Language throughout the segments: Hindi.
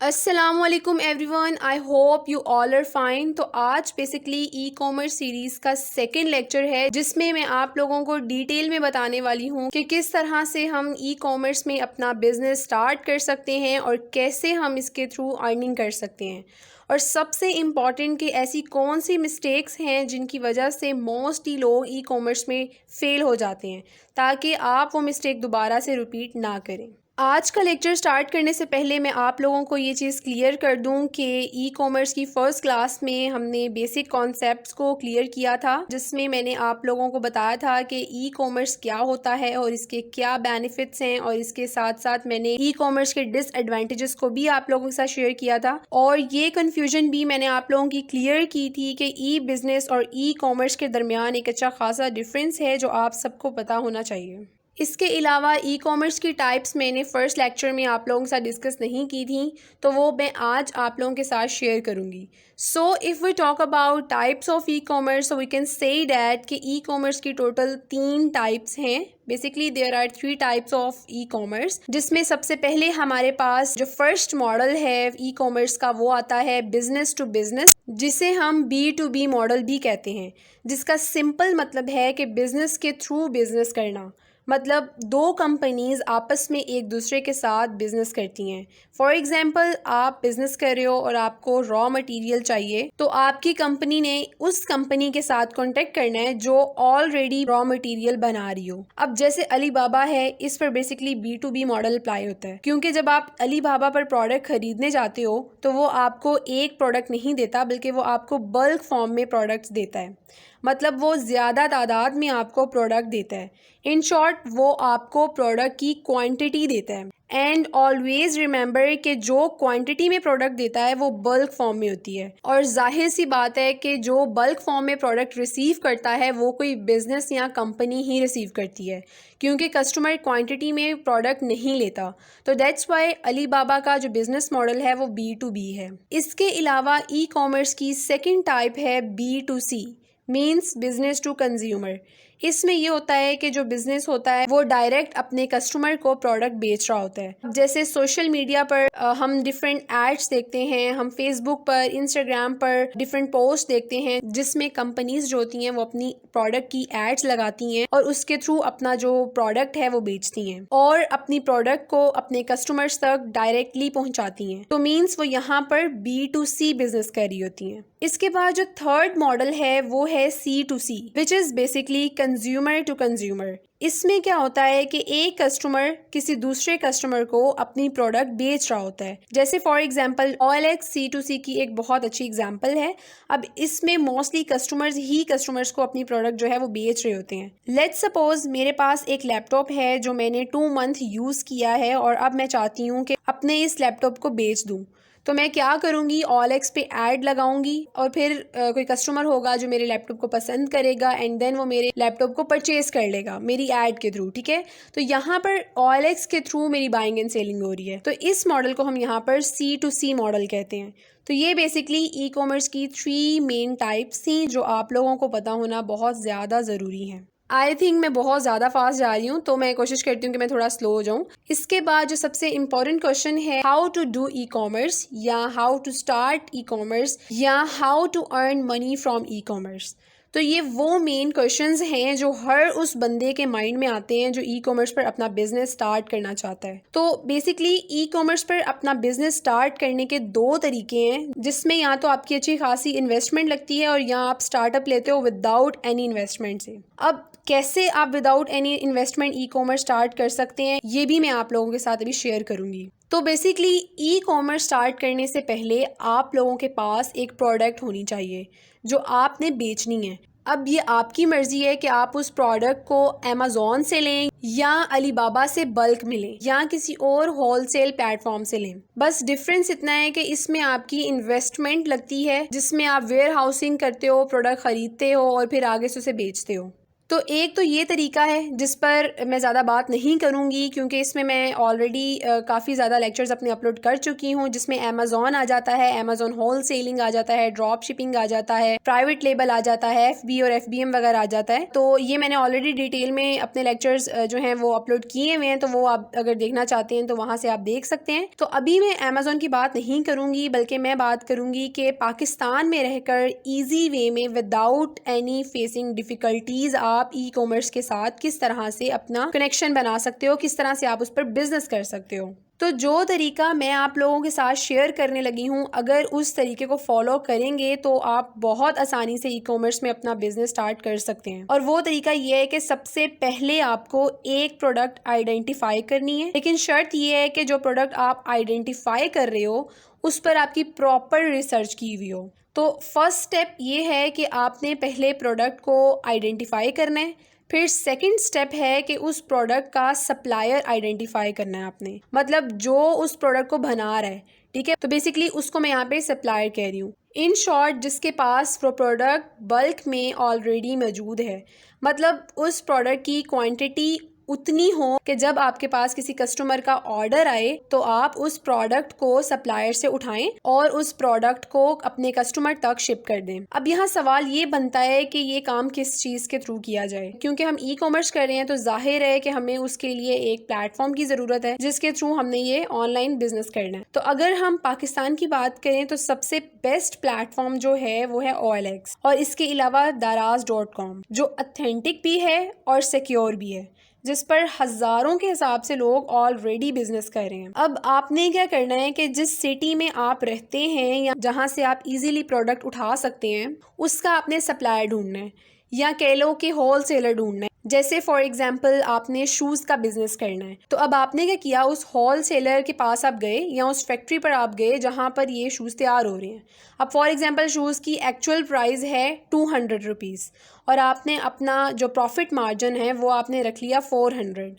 अस्सलामुअलैकुम everyone, I hope you all are fine. तो आज बेसिकली ई कॉमर्स सीरीज़ का सेकंड लेक्चर है जिसमें मैं आप लोगों को डिटेल में बताने वाली हूँ कि किस तरह से हम ई कॉमर्स में अपना बिजनेस स्टार्ट कर सकते हैं और कैसे हम इसके थ्रू अर्निंग कर सकते हैं। और सबसे इम्पॉर्टेंट कि ऐसी कौन सी मिस्टेक्स हैं जिनकी वजह से मोस्टली लोग ई कॉमर्स में फ़ेल हो जाते हैं, ताकि आप वो मिस्टेक दोबारा से रिपीट ना करें। आज का लेक्चर स्टार्ट करने से पहले मैं आप लोगों को ये चीज़ क्लियर कर दूं कि ई कॉमर्स की फ़र्स्ट क्लास में हमने बेसिक कॉन्सेप्ट्स को क्लियर किया था, जिसमें मैंने आप लोगों को बताया था कि ई कॉमर्स क्या होता है और इसके क्या बेनिफिट्स हैं, और इसके साथ साथ मैंने ई कॉमर्स के डिसएडवांटेजेस को भी आप लोगों के साथ शेयर किया था। और ये कन्फ्यूजन भी मैंने आप लोगों की क्लियर की थी कि ई बिज़नेस और ई कॉमर्स के दरमियान एक अच्छा खासा डिफरेंस है जो आप सबको पता होना चाहिए। इसके अलावा ई कॉमर्स की टाइप्स मैंने फ़र्स्ट लेक्चर में आप लोगों के साथ डिस्कस नहीं की थी, तो वो मैं आज आप लोगों के साथ शेयर करूंगी। So if we talk about types of e commerce, so we can say that कि ई कॉमर्स की टोटल 3 टाइप्स हैं। Basically there are 3 types of e commerce, जिसमें सबसे पहले हमारे पास जो फर्स्ट मॉडल है ई कॉमर्स का वो आता है बिजनेस टू बिजनेस, जिसे हम B2B मॉडल भी कहते हैं, जिसका सिंपल मतलब है कि बिजनेस के थ्रू बिजनेस करना। मतलब दो कंपनीज आपस में एक दूसरे के साथ बिजनेस करती हैं। फॉर एग्जांपल, आप बिजनेस कर रहे हो और आपको रॉ मटेरियल चाहिए, तो आपकी कंपनी ने उस कंपनी के साथ कांटेक्ट करना है जो ऑलरेडी रॉ मटेरियल बना रही हो। अब जैसे अली बाबा है, इस पर बेसिकली B2B मॉडल अप्लाई होता है, क्योंकि जब आप अली बाबा पर प्रोडक्ट खरीदने जाते हो तो वो आपको एक प्रोडक्ट नहीं देता, बल्कि वो आपको बल्क फॉर्म में प्रोडक्ट्स देता है। मतलब वो ज़्यादा तादाद में आपको प्रोडक्ट देता है। इन शॉर्ट, वो आपको प्रोडक्ट की क्वांटिटी देता है। एंड ऑलवेज रिमेंबर कि जो क्वांटिटी में प्रोडक्ट देता है वो बल्क फॉर्म में होती है। और जाहिर सी बात है कि जो बल्क फॉर्म में प्रोडक्ट रिसीव करता है वो कोई बिजनेस या कंपनी ही रिसीव करती है, क्योंकि कस्टमर क्वांटिटी में प्रोडक्ट नहीं लेता। तो दैट्स वाई अली बाबा का जो बिजनेस मॉडल है वो B2B है। इसके अलावा ई कॉमर्स की सेकेंड टाइप है B2C, means business to consumer. इसमें ये होता है कि जो बिजनेस होता है वो डायरेक्ट अपने कस्टमर को प्रोडक्ट बेच रहा होता है। जैसे सोशल मीडिया पर हम डिफरेंट एड्स देखते हैं, हम फेसबुक पर, इंस्टाग्राम पर डिफरेंट पोस्ट देखते हैं, जिसमें कंपनीज जो होती हैं वो अपनी प्रोडक्ट की एड्स लगाती हैं और उसके थ्रू अपना जो प्रोडक्ट है वो बेचती हैं और अपनी प्रोडक्ट को अपने कस्टमर्स तक डायरेक्टली पहुंचाती हैं। तो मीन्स वो यहाँ पर B2C बिजनेस कर रही होती हैं। इसके बाद जो थर्ड मॉडल है वो है C2C, which is basically consumer to consumer. इसमें क्या होता है कि एक कस्टमर किसी दूसरे कस्टमर को अपनी प्रोडक्ट बेच रहा होता है। जैसे फॉर एग्जांपल OLX C2C की एक बहुत अच्छी एग्जांपल है। अब इसमें मोस्टली कस्टमर्स ही कस्टमर्स को अपनी प्रोडक्ट जो है वो बेच रहे होते हैं। लेट्स सपोज मेरे पास एक लैपटॉप है जो मैंने 2 मंथ यूज़ किया है और अब मैं चाहती हूँ कि अपने इस लैपटॉप को बेच दूँ। तो मैं क्या करूँगी, OLX पे ऐड लगाऊंगी और फिर कोई कस्टमर होगा जो मेरे लैपटॉप को पसंद करेगा एंड देन वो मेरे लैपटॉप को परचेज कर लेगा मेरी ऐड के थ्रू। ठीक है, तो यहाँ पर OLX के थ्रू मेरी बाइंग एंड सेलिंग हो रही है। तो इस मॉडल को हम यहाँ पर C2C मॉडल कहते हैं। तो ये बेसिकली ई कॉमर्स की 3 मेन टाइप्स थी जो आप लोगों को पता होना बहुत ज़्यादा ज़रूरी है। आई थिंक मैं बहुत ज़्यादा फास्ट जा रही हूँ, तो मैं कोशिश करती हूँ कि मैं थोड़ा स्लो हो जाऊँ। इसके बाद जो सबसे इम्पोर्टेंट क्वेश्चन है, how to do e commerce या how to start e commerce या how to earn money from e commerce. तो ये वो मेन क्वेश्चंस हैं जो हर उस बंदे के माइंड में आते हैं जो ई कॉमर्स पर अपना बिजनेस स्टार्ट करना चाहता है। तो बेसिकली ई कॉमर्स पर अपना बिजनेस स्टार्ट करने के 2 तरीके हैं, जिसमें या तो आपकी अच्छी खासी इन्वेस्टमेंट लगती है और या आप स्टार्टअप लेते हो विदाउट एनी इन्वेस्टमेंट से। अब कैसे आप without any investment e commerce start कर सकते हैं, ये भी मैं आप लोगों के साथ अभी शेयर करूंगी। तो बेसिकली ई कॉमर्स स्टार्ट करने से पहले आप लोगों के पास एक प्रोडक्ट होनी चाहिए जो आपने बेचनी है। अब ये आपकी मर्जी है कि आप उस प्रोडक्ट को अमेज़ॉन से लें या अलीबाबा से बल्क में लें या किसी और होलसेल प्लेटफॉर्म से लें। बस डिफरेंस इतना है कि इसमें आपकी इन्वेस्टमेंट लगती है, जिसमें आप वेयर हाउसिंग करते हो, प्रोडक्ट खरीदते हो और फिर आगे से उसे बेचते हो। तो एक तो ये तरीका है जिस पर मैं ज़्यादा बात नहीं करूँगी क्योंकि इसमें मैं ऑलरेडी काफ़ी ज़्यादा लेक्चर्स अपने अपलोड कर चुकी हूँ, जिसमें अमेज़ॉन आ जाता है, अमेज़ॉन होल सेलिंग आ जाता है, ड्रॉप शिपिंग आ जाता है, प्राइवेट लेबल आ जाता है, FB और FBM वगैरह आ जाता है। तो ये मैंने ऑलरेडी डिटेल में अपने लेक्चर्स जो हैं वो अपलोड किए हुए हैं, तो वो आप अगर देखना चाहते हैं तो वहाँ से आप देख सकते हैं। तो अभी मैं अमेज़ॉन की बात नहीं करूँगी, बल्कि मैं बात करूँगी कि पाकिस्तान में रहकर ईजी वे में विदाउट एनी फेसिंग डिफ़िकल्टीज़ आप ई कॉमर्स के साथ किस तरह से अपना कनेक्शन बना सकते हो, किस तरह से आप उस पर बिजनेस कर सकते हो। तो जो तरीका मैं आप लोगों के साथ शेयर करने लगी हूँ, अगर उस तरीके को फॉलो करेंगे तो आप बहुत आसानी से ई कॉमर्स में अपना बिजनेस स्टार्ट कर सकते हैं। और वो तरीका ये है कि सबसे पहले आपको एक प्रोडक्ट आइडेंटिफाई करनी है, लेकिन शर्त ये है कि जो प्रोडक्ट आप आइडेंटिफाई कर रहे हो उस पर आपकी प्रॉपर रिसर्च की हुई हो। तो फर्स्ट स्टेप ये है कि आपने पहले प्रोडक्ट को आइडेंटिफाई करना है। फिर सेकंड स्टेप है कि उस प्रोडक्ट का सप्लायर आइडेंटिफाई करना है आपने, मतलब जो उस प्रोडक्ट को बना रहा है, ठीक है। तो बेसिकली उसको मैं यहाँ पे सप्लायर कह रही हूँ। इन शॉर्ट, जिसके पास वो प्रोडक्ट बल्क में ऑलरेडी मौजूद है, मतलब उस प्रोडक्ट की क्वांटिटी उतनी हो कि जब आपके पास किसी कस्टमर का ऑर्डर आए तो आप उस प्रोडक्ट को सप्लायर से उठाएं और उस प्रोडक्ट को अपने कस्टमर तक शिप कर दें। अब यहाँ सवाल ये बनता है कि ये काम किस चीज़ के थ्रू किया जाए, क्योंकि हम ई कॉमर्स कर रहे हैं तो जाहिर है कि हमें उसके लिए एक प्लेटफॉर्म की ज़रूरत है जिसके थ्रू हमने ये ऑनलाइन बिजनेस करना है। तो अगर हम पाकिस्तान की बात करें तो सबसे बेस्ट प्लेटफॉर्म जो है वो है OLX, और इसके अलावा daraz.com, जो अथेंटिक भी है और सिक्योर भी है, जिस पर हज़ारों के हिसाब से लोग ऑलरेडी बिजनेस कर रहे हैं। अब आपने क्या करना है कि जिस सिटी में आप रहते हैं या जहां से आप इजीली प्रोडक्ट उठा सकते हैं, उसका आपने सप्लायर ढूंढना है, या कह लो कि होल सेलर ढूंढना है। जैसे फॉर एग्जांपल आपने शूज़ का बिजनेस करना है, तो अब आपने क्या किया, उस होल सेलर के पास आप गए या उस फैक्ट्री पर आप गए जहाँ पर ये शूज़ तैयार हो रहे हैं। अब फॉर एग्जांपल शूज़ की एक्चुअल प्राइस है 200 रुपीज़ और आपने अपना जो प्रॉफिट मार्जिन है वो आपने रख लिया 400,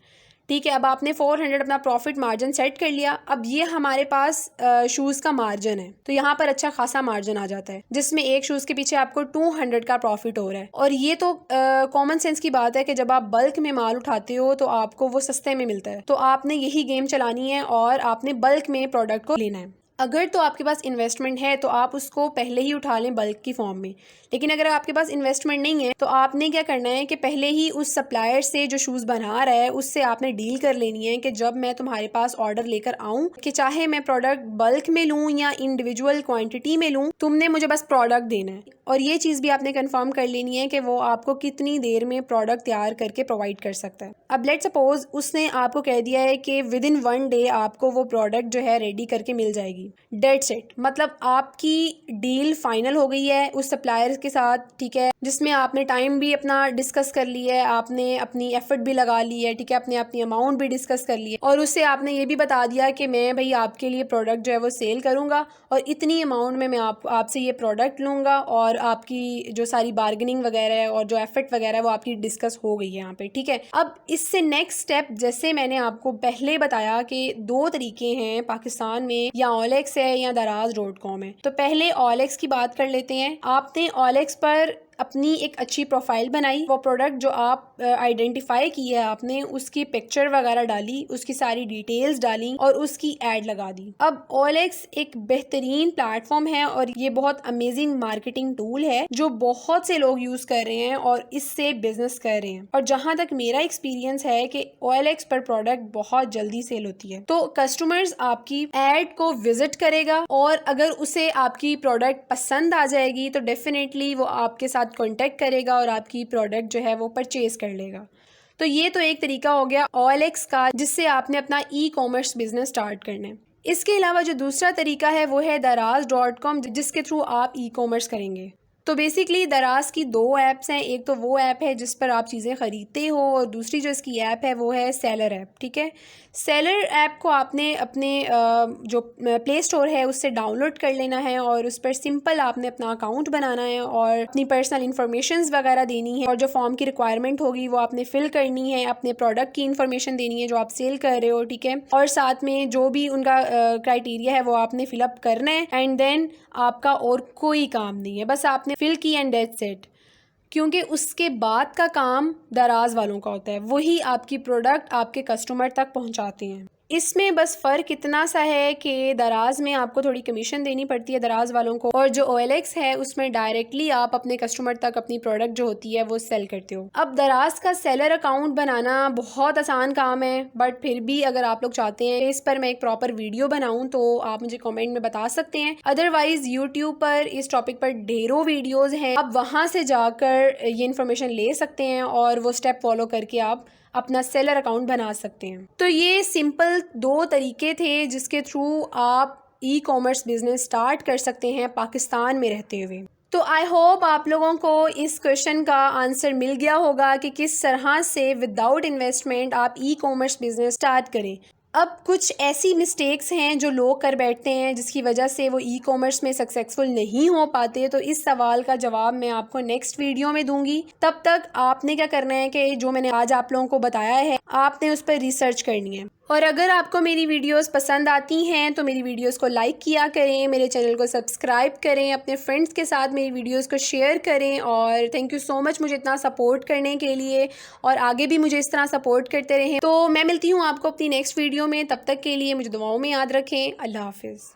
ठीक है। अब आपने 400 अपना प्रॉफिट मार्जिन सेट कर लिया। अब ये हमारे पास शूज़ का मार्जिन है, तो यहाँ पर अच्छा खासा मार्जिन आ जाता है, जिसमें एक शूज़ के पीछे आपको 200 का प्रॉफिट हो रहा है। और ये तो कॉमन सेंस की बात है कि जब आप बल्क में माल उठाते हो तो आपको वो सस्ते में मिलता है, तो आपने यही गेम चलानी है और आपने बल्क में प्रोडक्ट को लेना है। अगर तो आपके पास इन्वेस्टमेंट है तो आप उसको पहले ही उठा लें बल्क की फॉर्म में, लेकिन अगर आपके पास इन्वेस्टमेंट नहीं है तो आपने क्या करना है कि पहले ही उस सप्लायर से जो शूज़ बना रहा है उससे आपने डील कर लेनी है कि जब मैं तुम्हारे पास ऑर्डर लेकर आऊँ, कि चाहे मैं प्रोडक्ट बल्क में लूँ या इंडिविजुअल क्वांटिटी में लूँ, तुमने मुझे बस प्रोडक्ट देना है। और ये चीज़ भी आपने कंफर्म कर लेनी है कि वो आपको कितनी देर में प्रोडक्ट तैयार करके प्रोवाइड कर सकता है। अब लेट्स सपोज उसने आपको कह दिया है कि विद इन 1 डे आपको वो प्रोडक्ट जो है रेडी करके मिल जाएगी, डेट्स इट, मतलब आपकी डील फाइनल हो गई है उस सप्लायर के साथ, ठीक है, जिसमें आपने टाइम भी अपना डिस्कस कर लिया है, आपने अपनी एफर्ट भी लगा ली है, ठीक है, अपने अपनी अमाउंट भी डिस्कस कर ली है, और उससे आपने ये भी बता दिया कि मैं भाई आपके लिए प्रोडक्ट जो है वो सेल करूँगा और इतनी अमाउंट में मैं आपसे ये प्रोडक्ट लूँगा, और आपकी जो सारी बार्गेनिंग वगैरह है और जो एफर्ट वगैरह है वो आपकी डिस्कस हो गई है यहाँ पे, ठीक है। अब इससे नेक्स्ट स्टेप, जैसे मैंने आपको पहले बताया कि 2 तरीके हैं पाकिस्तान में, या OLX है या daraz.com है। तो पहले OLX की बात कर लेते हैं। आपने OLX पर अपनी एक अच्छी प्रोफाइल बनाई, वो प्रोडक्ट जो आप आइडेंटिफाई की है आपने उसकी पिक्चर वगैरह डाली, उसकी सारी डिटेल्स डाली और उसकी ऐड लगा दी। अब OLX एक बेहतरीन प्लेटफॉर्म है और ये बहुत अमेजिंग मार्केटिंग टूल है जो बहुत से लोग यूज कर रहे हैं और इससे बिजनेस कर रहे हैं। और जहां तक मेरा एक्सपीरियंस है कि OLX पर प्रोडक्ट बहुत जल्दी सेल होती है, तो कस्टमर्स आपकी ऐड को विजिट करेगा और अगर उसे आपकी प्रोडक्ट पसंद आ जाएगी तो डेफिनेटली वो आपके साथ कांटेक्ट करेगा और आपकी प्रोडक्ट जो है वो परचेज कर लेगा। तो ये तो एक तरीका हो गया OLX का, जिससे आपने अपना ई कॉमर्स बिजनेस स्टार्ट करना है। इसके अलावा जो दूसरा तरीका है वो है daraz.com, जिसके थ्रू आप ई कॉमर्स करेंगे। तो बेसिकली दराज की 2 ऐप्स हैं, एक तो वो ऐप है जिस पर आप चीज़ें ख़रीदते हो और दूसरी जो इसकी ऐप है वो है सेलर ऐप, ठीक है। सेलर ऐप को आपने अपने जो प्ले स्टोर है उससे डाउनलोड कर लेना है और उस पर सिंपल आपने अपना अकाउंट बनाना है और अपनी पर्सनल इन्फॉर्मेशंस वगैरह देनी है और जो फॉर्म की रिक्वायरमेंट होगी वो आपने फिल करनी है, अपने प्रोडक्ट की इन्फॉर्मेशन देनी है जो आप सेल कर रहे हो, ठीक है, और साथ में जो भी उनका क्राइटेरिया है वो आपने फिलअप करना है। एंड देन आपका और कोई काम नहीं है, बस आपने फिल की एंड दैट्स इट। क्योंकि उसके बाद का काम दराज वालों का होता है, वही आपकी प्रोडक्ट आपके कस्टमर तक पहुंचाते हैं। इसमें बस फ़र्क इतना सा है कि दराज में आपको थोड़ी कमीशन देनी पड़ती है दराज वालों को, और जो OLX है उसमें डायरेक्टली आप अपने कस्टमर तक अपनी प्रोडक्ट जो होती है वो सेल करते हो। अब दराज का सेलर अकाउंट बनाना बहुत आसान काम है, बट फिर भी अगर आप लोग चाहते हैं इस पर मैं एक प्रॉपर वीडियो बनाऊं तो आप मुझे कमेंट में बता सकते हैं। अदरवाइज यूट्यूब पर इस टॉपिक पर ढेरों वीडियोज़ हैं, आप वहाँ से जाकर ये इन्फॉर्मेशन ले सकते हैं और वो स्टेप फॉलो करके आप अपना सेलर अकाउंट बना सकते हैं। तो ये सिंपल 2 तरीके थे जिसके थ्रू आप ई-कॉमर्स बिजनेस स्टार्ट कर सकते हैं पाकिस्तान में रहते हुए। तो आई होप आप लोगों को इस क्वेश्चन का आंसर मिल गया होगा कि किस तरह से विदाउट इन्वेस्टमेंट आप ई-कॉमर्स बिजनेस स्टार्ट करें। अब कुछ ऐसी मिस्टेक्स हैं जो लोग कर बैठते हैं जिसकी वजह से वो ई-कॉमर्स में सक्सेसफुल नहीं हो पाते, तो इस सवाल का जवाब मैं आपको नेक्स्ट वीडियो में दूंगी। तब तक आपने क्या करना है कि जो मैंने आज आप लोगों को बताया है आपने उस पर रिसर्च करनी है। और अगर आपको मेरी वीडियोस पसंद आती हैं तो मेरी वीडियोस को लाइक किया करें, मेरे चैनल को सब्सक्राइब करें, अपने फ्रेंड्स के साथ मेरी वीडियोस को शेयर करें। और थैंक यू सो मच मुझे इतना सपोर्ट करने के लिए, और आगे भी मुझे इस तरह सपोर्ट करते रहें। तो मैं मिलती हूँ आपको अपनी नेक्स्ट वीडियो में, तब तक के लिए मुझे दुआओं में याद रखें। अल्लाह हाफिज़।